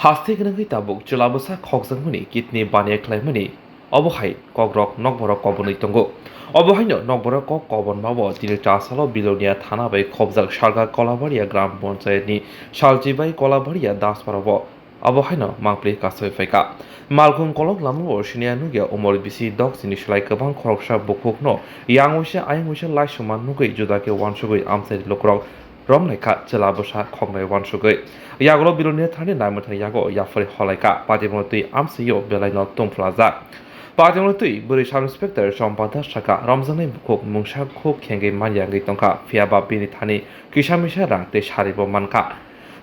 हास्ते गोनाङै Tabuk जुलाबसा खगजोंमोनि kidney बानिया खालामोनि अबहाय कग्रक नकबरक कबनै दंगो अबहायनो नकबरक Cubbon मावो दिनै चासाल बिलोनिया थाना बै खबजाक सारगा कलाबारिया ग्राम पन्चायतनि सालजिबाई कलाबारिया दासपाराव अबहायनो मांप्लि कासै फाइका मालकुं कलक लामो सिनिया नुगिया उमर बिसि दक सिनि सलाय गोबां खरकसा बुकफुकनो यांवैसे आयंवैसे लाइसुमान नुगै जुदाके वानसुगै आमसाइ लक्रक रमनायखा चलाबसा खगनाय वानसुगै यागलो बिलोनिया थाने नायमथाय यागो याफोर हलायका पातिमतै आमसैयो बेलायनो तुमफ्लाजा पातिमतै बोरै साब इन्सपेक्टर सम्पादा साका रमजानाय बुखुक मुंसा खुब खेंगै मानियांगै तंका फियाबा बिनि थाने किसामिसा रांते सारिबो मानका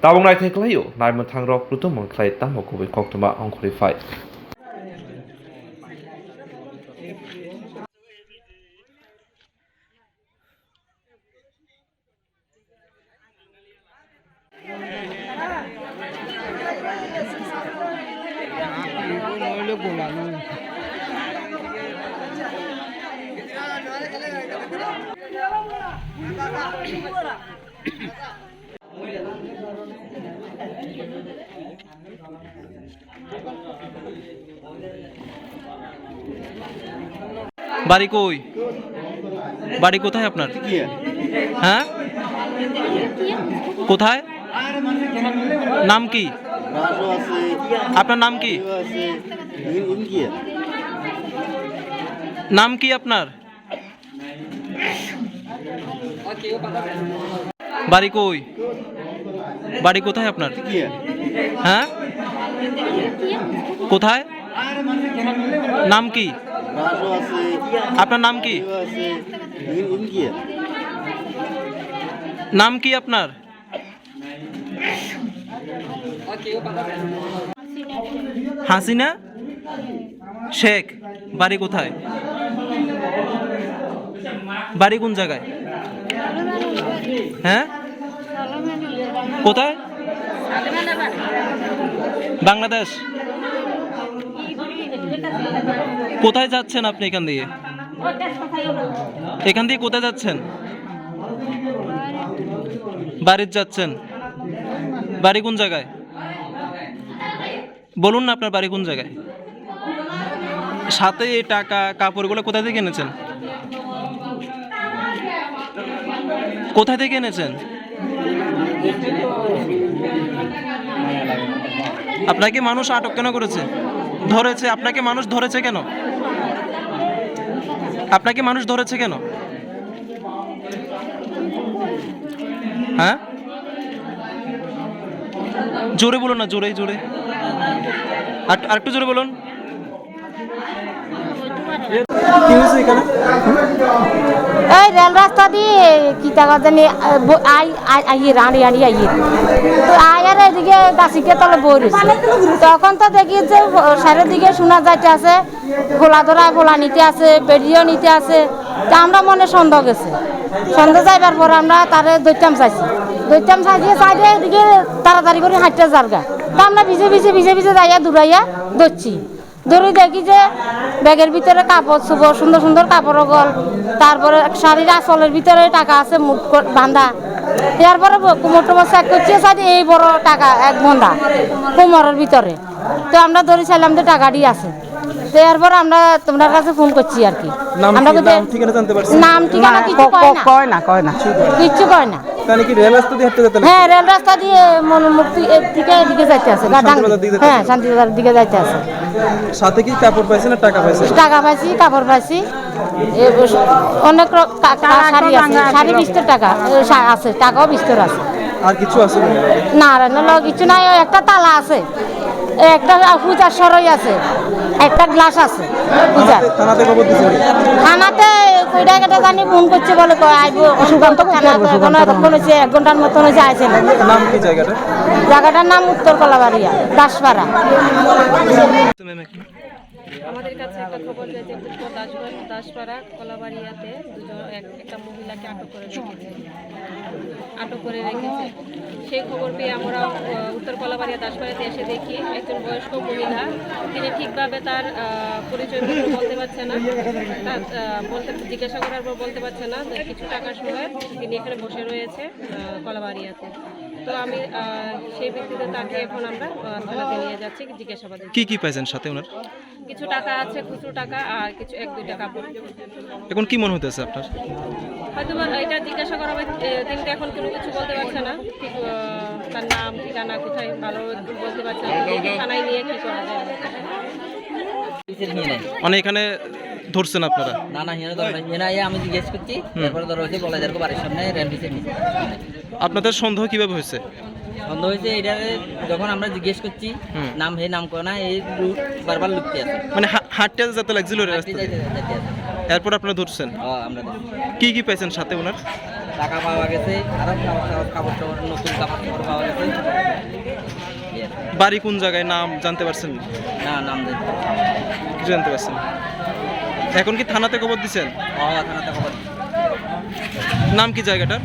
ताबुं नायथायख्लायो नायमथां रक रुतु मोनख्लाय तामो गुबै कक्तुमा अंखरिफाय বাড়ি কই? বাড়ি কোথায় আপনার? হ্যাঁ, কোথায়? নাম কি? আপনার নাম কি? নাম কি আপনার? বাড়ি কই? বাড়ি কোথায় আপনার? হ্যাঁ, কোথায়? নাম কি? আপনার নাম কি? নাম কি আপনার? হাসিনা শেখ। বাড়ি কোথায়? বাড়ি কোন জায়গায়? হ্যাঁ, কোথায়? বাংলাদেশ। কোথায় যাচ্ছেন আপনি এখান দিয়ে? এখান দিয়ে কোথায় যাচ্ছেন? বাড়িতে যাচ্ছেন। বাড়ি কোন জায়গায়? বলুন না আপনার বাড়ি কোন জায়গায়? সাথে এই টাকা কাপড়গুলো কোথা থেকে এনেছেন? কোথা থেকে এনেছেন? আপনাকে মানুষ আটক কেন করেছে? ধরেছে আপনাকে মানুষ ধরেছে কেন? আপনাকে মানুষ ধরেছে কেন? হ্যাঁ, জোরে বলুন না, জোরে জোরে, আর একটু জোরে বলুন। এই রেল রাস্তা দিয়ে কি টাকা জানি আইয়ে রানি আনি আইয়ে তো আয়ার এদিকে গাছিকে তলে বই রয়েছে তখন তো দেখি যে সারের দিকে শোনা যাইতে আছে গোলা ধরা গোলা নিতে আছে বেরিয়েও নিতে আছে তা আমরা মনে সন্দেহ গেছে সন্দেহ যাইবার পর আমরা তারে দৈত্যাম চাইছি চাইতে এদিকে তাড়াতাড়ি করে হাঁটতে যারগা তা আমরা ভিজে যাইয়া দূরাইয়া ধরছি ধরে দেখি যে ব্যাগের ভিতরে কাপড় চোপড় সুন্দর সুন্দর কাপড় গল তারপরে শাড়ির আঁচলের ভিতরে টাকা আছে মুঠ বাঁধা তারপরে কোমর টোমর চেক করছি সাইডে এই বড় টাকা এক বন্ধা কোমরের ভিতরে তো আমরা ধরে চাইলাম যে টাকাটি আছে তো এরপর আমরা তোমার কাছে ফোন করছি আর কি আমরা নাম ঠিকানা কিছু কয় না কিচ্ছু কয় না হ্যাঁ রেল রাস্তা দিয়ে মনোমুক্তি থেকে এদিকে যাইতে আছে হ্যাঁ শান্তিবাজার দিকে যাইতে আছে সাথে কি কাপড় পাইছেন না টাকা পাইছেন? টাকা পাইছি কাপড় পাইছি অনেক শাড়ি আছে শাড়ি 20 টাকা আছে টাকাও 20 আছে আর কিছু আছে না কিছু নাই একটা তালা আছে একটা পূজার সরই আছে একটা গ্লাস আছে পূজার থানাতে খবর দিয়েছেন? থানাতে কইটা কেটে জানি ফোন করছে বলে আইব সুকান্ত থানা হয়েছে 1 ঘন্টার মতন হয়েছে আইছেন। নাম কি জায়গাটার নাম উত্তর কলাবাড়িয়া দাসপাড়া। আমাদের কাছে একটা খবর যায় যে উত্তর দাসপাড়া কলাবাড়িয়াতে একটা মহিলাকে আটক করে রেখেছে সেই খবর পেয়ে আমরা উত্তর কলাবাড়িয়া দাসপাড়াতে এসে দেখি একজন বয়স্ক মহিলা তিনি ঠিকভাবে তার পরিচয় বলতে পারছে না জিজ্ঞাসা করার পর বলতে পারছে না কিছু টাকার সময় তিনি এখানে বসে রয়েছে কলাবাড়িয়াতে তো আমি সেই ভিত্তিতে তাকে এখন আমরা থানাতে নিয়ে যাচ্ছি জিজ্ঞাসাবাদে। কি কি পাইছেন সাথে ওনার? কিছু টাকা আছে, খুচরো টাকা, আর কিছু 1-2 টাকা কাপড়। এখন কি মনে হতেছে আপনার? হয়তো বা এটা জিজ্ঞাসা করা হবে, তিনি তো এখন কোনো কিছু বলতে পারছে না, ঠিক তার নাম ঠিকানা কোথায় ভালো বলতে পারছে না। দেখি থানায় নিয়ে কি করা যায়। মানে এখানে ধরছেন আপনারা? না না, হিনা ধরো হিনা আমি জিজ্ঞেস করছি, তারপরে ধরো হচ্ছে বলা যার বাড়ির সামনে রেল ব্রিজের নিচে। আপনাদের সন্দেহ কিভাবে হয়েছে? সন্দেহ হয়েছে এটারে যখন আমরা জিজ্ঞেস করছি, নাম হে নাম করে না, এই বারবার লুকতে আছে, মানে হাঁটতে যেতে লাগছিল রাস্তা দিয়ে। যাইতে যাইতে আছে। এরপর আপনারা ধরছেন? আমরা দেখি। কি কি পাইছেন সাথে ওনার? টাকা পাওয়া গেছে, আরো কাপড় টাপড় নতুন কাপড় টাপড় পাওয়া গেছে। এই আর কি। বাড়ি কোন জায়গায়, নাম জানতে পারছেন? না নাম দেখি। কিছু জানতে পারছেন? এখন কি থানাতে খবর দিচ্ছেন? থানাতে খবর। নাম কি জায়গাটার?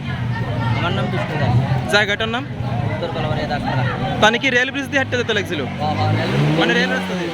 আমার নাম বিষ্ণু দাস, জায়গাটার নাম? উত্তর কলাবাড়িয়া দাসপাড়া। তাহলে কি রেল ব্রিজ দিয়ে হাঁটতে যেতে লাগছিল? রেল মানে রেল রাস্তা দিয়ে?